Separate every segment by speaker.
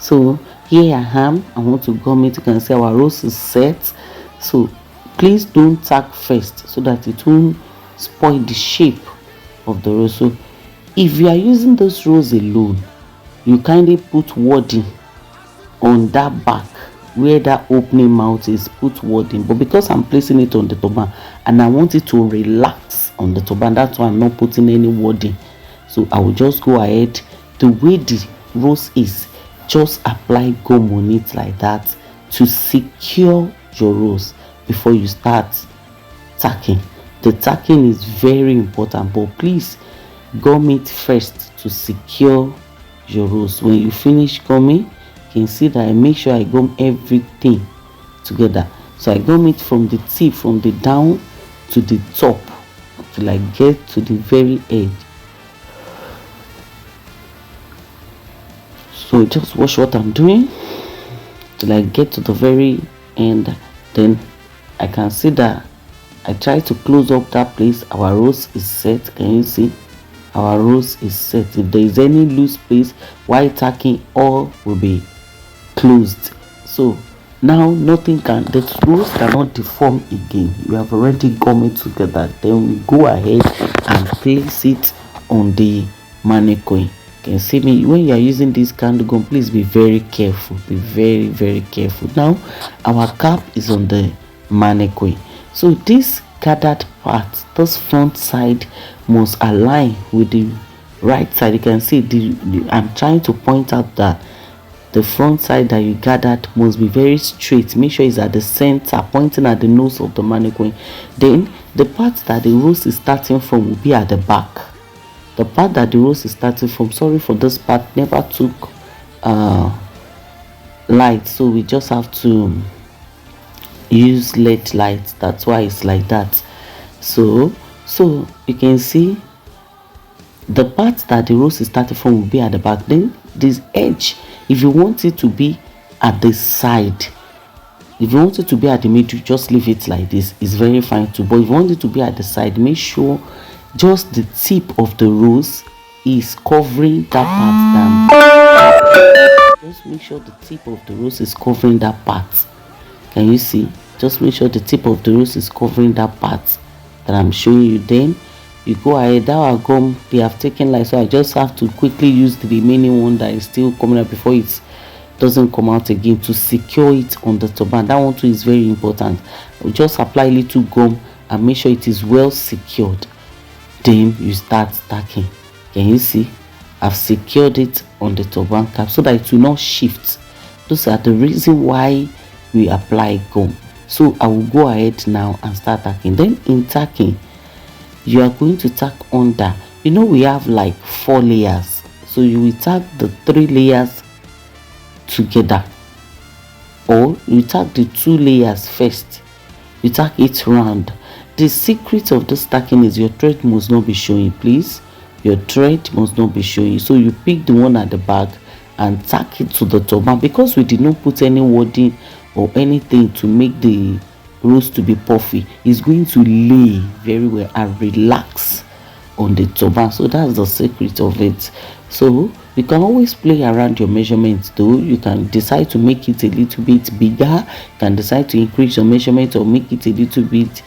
Speaker 1: So here I am, I want to gum it. You can see our roast is set. So please don't tack first so that it won't spoil the shape of the roast. So if you are using this roast alone, you kindly put wording on that back where that opening mouth is, put wording. But because I'm placing it on the turban and I want it to relax on the turban, that's why I'm not putting any wording. So I will just go ahead the way the roast is, just apply gum on it like that to secure your roast before you start tacking. The tacking is very important, but please gum it first to secure your roast. When you finish gumming, you can see that I make sure I gum everything together. So I gum it from the tip, from the down to the top, till I get to the very edge. So just watch what I'm doing till I get to the very end. Then I can see that I try to close up that place. Our roast is set. Can you see? Our roast is set. If there is any loose place while tacking, all will be closed. So now nothing can, the roast cannot deform again. You have already gummed it together. Then we go ahead and place it on the mannequin. Can see me when you are using this candle gum, please be very careful, be very careful. Now our cap is on the mannequin. So this gathered part, this front side must align with the right side. You can see I'm trying to point out that the front side that you gathered must be very straight. Make sure it's at the center, pointing at the nose of the mannequin. Then the part that the roast is starting from will be at the back. The part that the roast is starting from, sorry for this part, never took light, so we just have to use LED light. That's why it's like that. So you can see the part that the roast is starting from will be at the back. Then this edge, if you want it to be at the side, if you want it to be at the middle, just leave it like this. It's very fine too. But if you want it to be at the side, make sure just the tip of the roast is covering that part down. Just make sure the tip of the roast is covering that part. Can you see? Just make sure the tip of the roast is covering that part that I'm showing you. Then you go ahead. That our gum, they have taken light, so I just have to quickly use the remaining one that is still coming up before it doesn't come out again, to secure it on the turban. That one too is very important. We just apply a little gum and make sure it is well secured. Then you start stacking. Can you see? I've secured it on the turban cap so that it will not shift. Those are the reason why we apply gum. So I will go ahead now and start tacking. Then in tacking, you are going to tack under. You know we have like 4 layers, so you will tack the 3 layers together, or you tack the 2 layers first. You tack it round. The secret of this tacking is your thread must not be showing. Please, your thread must not be showing. So you pick the one at the back and tack it to the turban. Because we did not put any wording or anything to make the roast to be puffy, it's going to lay very well and relax on the turban. So that's the secret of it. So you can always play around your measurements though. You can decide to make it a little bit bigger, you can decide to increase your measurement or make it a little bit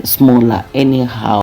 Speaker 1: smaller, anyhow.